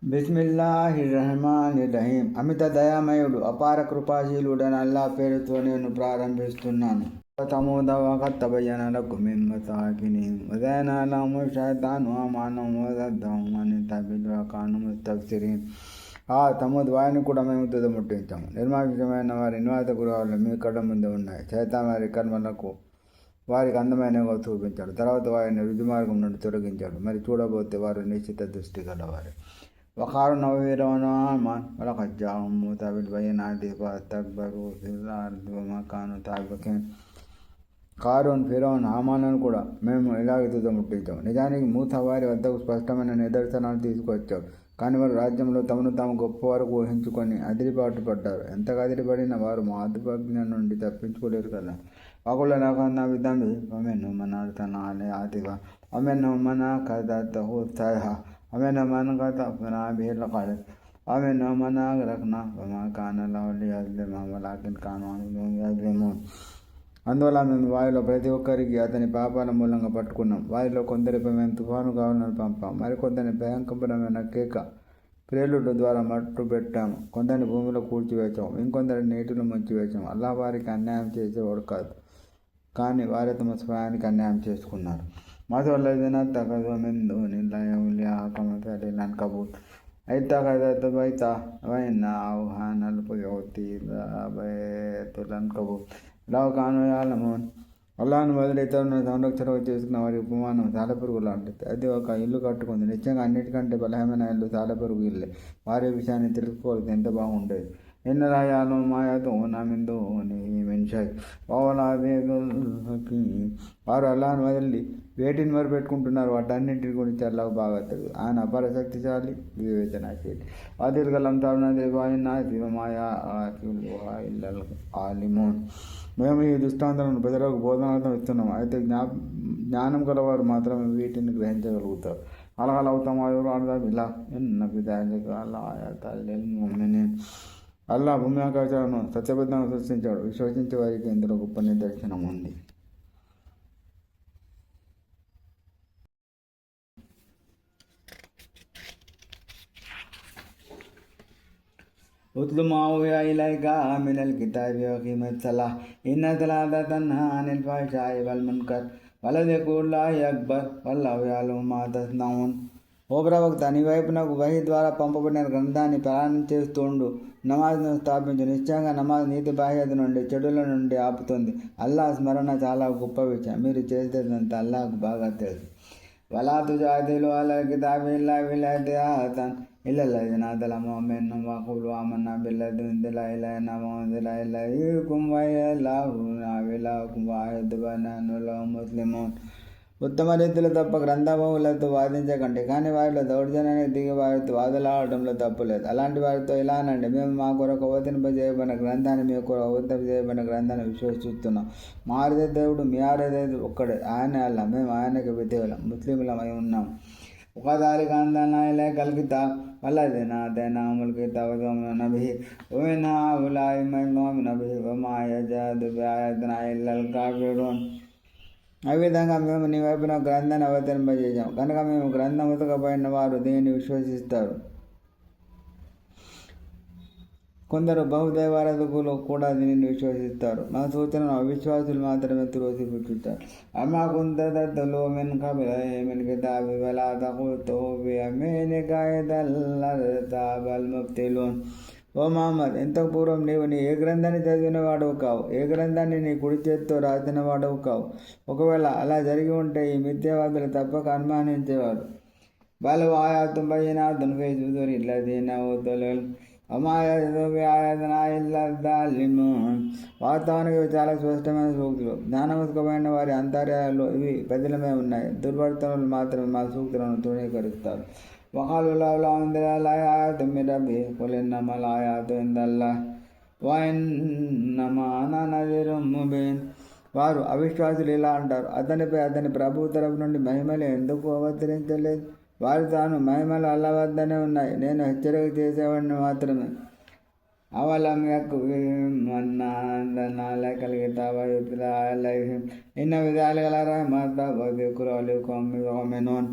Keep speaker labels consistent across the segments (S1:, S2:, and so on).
S1: బిస్మిల్లాహిర్రహమానిర్రహీం. అమిత దయామయుడు అపార కృపాశీలుడని అల్లా పేరుతో నేను ప్రారంభిస్తున్నాను. తమూదవకత్తబయ్యన లకుం మిన్ మసాకినిహిం వజయన లహుము షైతాను అమానహుం వసద్దహుం అన్ సబీల్ వకాను ముస్తబ్సిరీన్. ఆ తమూద్ వారిని కూడా మేము తుదముట్టించాము. నిర్మానుష్యమైన వారి నివాస గృహాలు మీ కళ్ళ ముందు ఉన్నాయి. శైతాన్ వారి కర్మలకు వారికి అందమైనగా చూపించాడు. తర్వాత వారిని రుజుమార్గం నుండి తొలగించాడు. మరి చూడబోతే వారు నిశ్చిత దృష్టి గలవారు. وقالوا فرعون وهامان ولقد جاءهم موسى بالبينات فاستكبروا في الأرض وما كانوا سابقين. కారూన్, ఫిరౌన్, హామానులను కూడా మేము ఇలాగే తుదముట్టించాము. నిజానికి మూసా వారి వద్దకు స్పష్టమైన నిదర్శనాలు తీసుకువచ్చాడు. కానీ వారు రాజ్యంలో తమను తాము గొప్పవారు ఊహించుకొని అదిరిపాటు పడ్డారు. ఎంతగా అదిరిపడినా వారు మా అదుపాజ్ఞ నుండి తప్పించుకోలేరు కదా. వకుల రకన్నా విధంగా వమెన్ను మన అర్థనాలే ఆదిగా వమెన్ను మన కథహు సహ ومنهم من قطعنا به القدر ومنهم من أغرقنا وما كان له ليظلمهم ولكن كانوا أنفسهم يظلمون. అందువల్ల మేము వారిలో ప్రతి ఒక్కరికి అతని పాపాల మూలంగా పట్టుకున్నాం. వారిలో కొందరిపై మేము తుఫాను కావాలని పంపాం. మరికొందరిని భయంకరమైన కేక ప్రేలుడు ద్వారా మట్టు పెట్టాము. కొందరిని భూమిలో కూర్చివేచాము, ఇంకొందరిని నీటిలో ముంచివేచాము. అల్లా వారికి అన్యాయం చేసేవాడు కాదు, కానీ వారి తమ స్వయానికి అన్యాయం చేసుకున్నారు. మసలైన తగదు మెందు నిలయములియా కమతలి కబూత్ అయితగదత్ బైత వైన ఆహ్వానల్ పుయోతి బైతులన్ కబూత్ లవకాను యాలమోన్. అల్లాను వదిలి ఇతరులను సంరక్షణ చేసుకున్న వారి ఉపమానం సాలెపురుగు లాంటిది. అది ఒక ఇల్లు కట్టుకుంది. నిశ్చయంగా అన్నిటికంటే బలహీనమైన ఇల్లు సాలెపురుగు ఇల్లే. వారి విషయాన్ని తెలుసుకోవాలి, ఎంత బాగుండేది. ఎన్నరాయాలు మాయతో నమిందో మెన్షాయ్ వారు అల్లాను వదిలి వేటిని మరి పెట్టుకుంటున్నారు. వాటన్నింటి గురించి అల్లాకు బాగా తెలుసు. ఆయన అపార శక్తిశాలి, వివేచనాశీలి. ఆలిమోన్. మేము ఈ దృష్టాంతాలను ప్రజలకు బోధనార్థం ఇస్తున్నాం. అయితే జ్ఞానం గలవారు మాత్రమే వీటిని గ్రహించగలుగుతారు. అలహలవుతామారు అర్థం ఇలా ఎన్న అల్లా భూమి ఆకాశాలను సత్యబద్ధంగా సృష్టించాడు. విశ్వసించే వారికి ఇందులో గొప్ప నిదర్శనం ఉంది. ఉత్లు మా ఊహా ఇలైకా మినల్ కితాబి వకీమత్ సలాహ్ ఇన్న సలాత తన్హా అనిల్ ఫహషాయి వల్ మున్కర్ వలదిక్రుల్లాహి అక్బర్ వల్లాహు యఅలము మా తస్నఊన్. ఓ ప్రవక్త, నీ వైపు నాకు వహీ ద్వారా పంపబడిన గ్రంథాన్ని ప్రయాణం చేస్తుండు. నమాజ్ను స్థాపించు. నిశ్చయంగా నమాజ్ నీతి బాహ్యత నుండి, చెడుల నుండి ఆపుతుంది. అల్లా స్మరణ చాలా గొప్ప విషయం. మీరు చేసేదంతా అల్లాహకు బాగా తెలుసు. వలా తుజాదిలు అలల్ కితాబి ఇల్లా బిల్లతి అహసన్ ఇల్లల్లదీన జలము మిన్హుం వఖూలు ఆమన్నా బిల్లదీ ఉన్జిల ఇలైనా వఉన్జిల ఇలైకుం వయల్లాహు ఇలాహుకుం వాహిద్ వనహ్ను లహు ముస్లిమూన్. ఉత్తమ రీతిలో తప్ప గ్రంథభూములతో వాదించకండి, కానీ వారిలో దౌర్జన్యానికి దిగి వారితో వాదులాడటంలో తప్పులేదు. అలాంటి వారితో ఇలా అనండి, మేము మా కొరకు అవతరింపజేయబడిన గ్రంథాన్ని, మీ కొరకు అవతరింపజేయబడిన గ్రంథాన్ని విశ్వసిస్తున్నాం. మా ఆరాధ్య దేవుడు, మీ ఆరాధ్య ఒక్కడే, ఆయనే అల్లా. మేము ఆయనకి విధేయులం, ముస్లింలమై ఉన్నాం. ఒకదారికి అందాన ఇలా కలిగితా వల్లదేనా దేనా ముల్కితా నబి ఓనా ఉలాయి నబి వమాయజాదు బ్యాయతనా ఇల్లల్ కాఫిరూన్. ఆ విధంగా మేము నీ వైపున గ్రంథాన్ని అవతరింపజేసాం కనుక మేము గ్రంథం ఉతకపోయిన వారు దీన్ని విశ్వసిస్తారు. కొందరు బహుదైవారాధకులు కూడా దీనిని విశ్వసిస్తారు. మా సూచనను అవిశ్వాసులు మాత్రమే త్రోసిపుచ్చుతారు. అమ్మా కుంతలో మిన్ కబిలమిన్ కితాబి వలా తఖుతూ బియమీనిక ఇదల్ ముబ్తిలూన్. ఓ మహమ్మద్, ఇంతకు పూర్వం నీవు నీ ఏ గ్రంథాన్ని చదివిన వాడవు కావు, ఏ గ్రంథాన్ని నీ కుడి చేత్తో రాసిన వాడవు కావు. ఒకవేళ అలా జరిగి ఉంటే ఈ మిథ్యావాదులు తప్పక అనుమానించేవారు. వాళ్ళు ఆయాతుం బయ్యినాతున్ ఫీ సుదూరిల్ లదీన ఊతుల్ ఇల్మ్ వమా యజ్లిము బిఆయాతినా ఇల్లా ज़ालिमून. వాస్తవానికి ఇవి చాలా స్పష్టమైన సూక్తులు. జ్ఞానముసుకమైన వారి అంతర్యాలలో ఇవి పదిలమే ఉన్నాయి. దుర్వర్తనులు మాత్రమే మా సూక్తులను తృణీకరిస్తారు. وقالوا لولا أنزل عليه آية من ربه قل إنما الآيات عند الله وإنما أنا نذير مبين. వారు అవిశ్వాసులు ఇలా అంటారు, అతనిపై అతని ప్రభువు తరపు నుండి మహిమలు ఎందుకు అవతరించలేదు? వారు తాను మహిమలు అల్లా వద్దనే ఉన్నాయి, నేను హెచ్చరిక చేసేవాడిని మాత్రమే. అవలం కలిగిన విధాలుగల రహమత వదికురౌలికోమినోన్.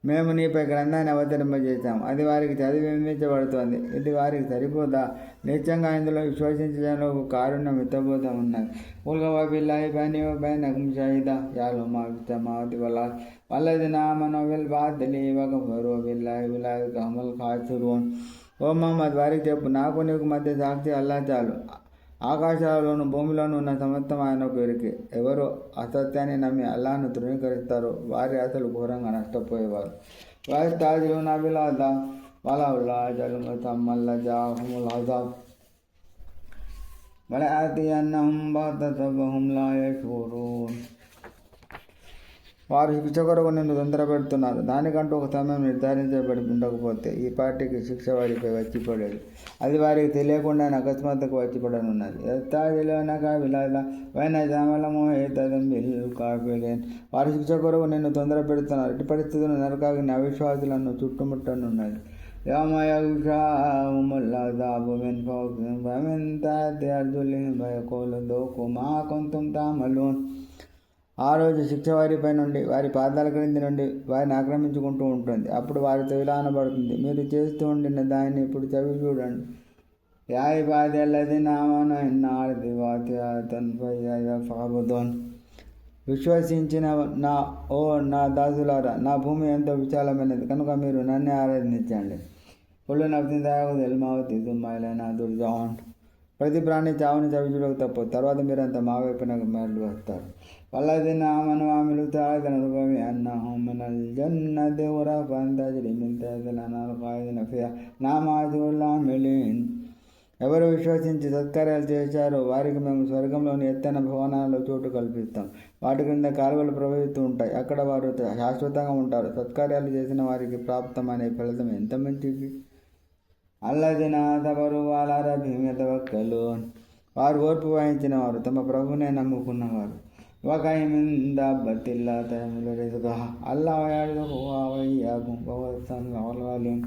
S1: మేము నీపై గ్రంథాన్ని అవతరింపజేశాము, అది వారికి చదివి వినిపించబడుతోంది. ఇది వారికి సరిపోదా? నిత్యంగా ఇందులో విశ్వసించడంలో కారుణ్యం ఎత్తబోతా ఉన్నది. ఉల్గవా బిల్లాహి బైని వ బైనకుం షహీదా యాలు మా సమావాతి వల్ అర్ద్ వల్లదీనా ఆమను బిల్ బాతిలి వ కఫరు బిల్లాహి ఉలైక హుముల్ ఖాసిరూన్. ఓ మహమ్మద్, వారికి చెప్పు, నాకు నీకు మధ్య సాక్షి అల్లాహ్ చాలు. ఆకాశాలలోను భూమిలోనూ ఉన్న సమస్తం ఆయనకు ఎరికే. ఎవరు అసత్యాన్ని నమ్మి అల్లాహ్ను తృణీకరిస్తారో వారి అసలు ఘోరంగా నష్టపోయేవారు. వారి తాజులు నబిలాదా వలౌలా అజలున్ ముసమ్మల్ లజాఅహుముల్ అజాబ్ వలయాతియన్నహుం బగ్తతన్ వహుం లా యష్ఊరూన్. వారు శిక్ష కొరకు నిన్ను తొందరపెడుతున్నారు. దానికంటూ ఒక సమయం నిర్ధారించబడి ఉండకపోతే ఈ పార్టీకి శిక్ష వారిపై వచ్చిపడేది. అది వారికి తెలియకుండానే అకస్మాత్తుకు వచ్చిపడనున్నది. వారు శిక్ష కొరకు నిన్ను తొందర పెడుతున్నారు. ఇటు పరిస్థితులను నరకాగిన అవిశ్వాసులను చుట్టుముట్టనున్నది. ఆ రోజు శిక్ష వారిపై నుండి, వారి పాదాల క్రింది నుండి వారిని ఆక్రమించుకుంటూ ఉంటుంది. అప్పుడు వారితో ఇలా అనబడుతుంది, మీరు చేస్తూ ఉండిన దాన్ని ఇప్పుడు చదివి చూడండి. విశ్వసించిన నా దాసులారా, నా భూమి ఎంతో విశాలమైనది కనుక మీరు నన్నే ఆరాధించండి. పుల్లు నవ్వుతుంది తుమ్మాయిలైనా దుర్జాన్. ప్రతి ప్రాణి చావుని చవిచూడకు తప్పదు. తర్వాత మీరంతా మా వైపున మరలి వస్తారు. వల్లదీనా ఆమను వఅమిలు సాలిహాతి నుబవ్వి అన్నహుం మినల్ జన్నతి ఘురఫన్ తజ్రీ మిన్ తహ్తిహల్ అన్హారు ఖాలిదీన ఫీహా నిఅమ అజ్రుల్ ఆమిలీన్. ఎవరు విశ్వసించి సత్కార్యాలు చేశారో వారికి మేము స్వర్గంలోని ఎత్తైన భవనాలలో చోటు కల్పిస్తాం. వాటి క్రింద కాలువలు ప్రవహిస్తూ ఉంటాయి. అక్కడ వారు శాశ్వతంగా ఉంటారు. సత్కార్యాలు చేసిన వారికి ప్రాప్తమనే ఫలితం ఎంత మంచిది. అల్లదీనా సబరు అలా రబ్బిహిం యతవక్కలూన్. వారు ఓర్పు వహించిన వారు, తమ ప్రభువునే నమ్ముకున్నవారు. వకయ్యిన్ మిన్ దాబ్బతిన్ లా తహ్మిలు రిజ్కహా అల్లాహు యర్జుకుహా వ ఇయ్యాకుం వహువస్ సమీఉల్ అలీమ్.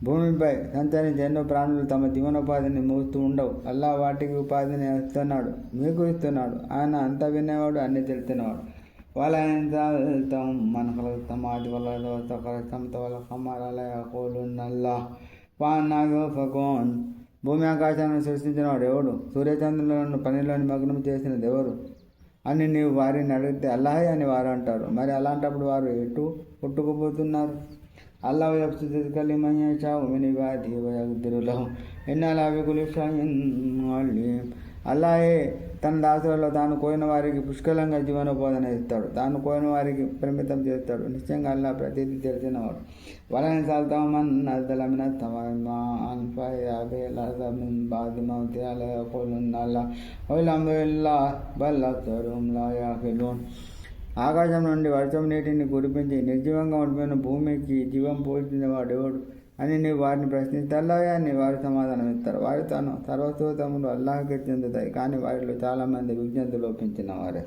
S1: భూమిపై సంచరించే ఎన్నో ప్రాణులు తమ జీవనోపాధిని మోస్తూ ఉండవు. అల్లాహ్ వాటికి ఉపాధిని ఇస్తున్నాడు, మీకు ఇస్తున్నాడు. ఆయన అంతా వినేవాడు, అన్ని తెలిసినవాడు. వలఇన్ సఅల్తహుం మన్ ఖలఖ సమావాతి వల్ అర్ద వసఖర శంస వల్ ఖమర లయఖూలున్న అల్లాహ్ ఫఅన్నా యూఫకూన్. భూమి ఆకాశాలను సృష్టించినవాడు ఎవడు? సూర్యచంద్రులను పనిలో నిమగ్నం చేసినది ఎవరు అని నీవు వారిని అడిగితే అల్లాహే అని వారు అంటారు. మరి అలాంటప్పుడు వారు ఎటు కొట్టుకుపోతున్నారు? అల్లాహు యబ్సుతు రిజ్క లిమన్ యషాఉ మిన్ ఇబాదిహి వ యఖ్దిరు లహు ఇన్నహు అలా బికుల్లి షైఇన్ అలీమ్. అల్లాహే తన దాసులలో తాను కోరిన వారికి పుష్కలంగా జీవనోపాధన ఇస్తాడు, తాను కోరిన వారికి పరిమితం చేస్తాడు. నిశ్చయంగా అల్లాహ్ ప్రతిదీ తెలిసినవాడు. వలఇన్ సఅల్తహుం మన్ నజ్జల మినస్ సమాఇ మాఅన్ ఫఅహ్యా బిహిల్ అర్ద మిన్ బఅది మౌతిహా లయఖూలున్న అల్లాహ్ ఖుల్ హమ్దులిల్లాహ్ బల్ అక్సరుహుం లా యఅఖిలూన్. ఆకాశం నుండి వర్షం నీటిని కురిపించి నిర్జీవంగా ఉండిపోయిన భూమికి జీవం పోల్చిన వాడెవడు అని నీవు వారిని ప్రశ్నిస్తే అల్లాహే అని వారు సమాధానం ఇస్తారు. వారి తను సర్వస్వతములు అల్లాహ్కే చెందుతాయి. కానీ వారిలో చాలామంది విజ్ఞత లోపించిన వారే.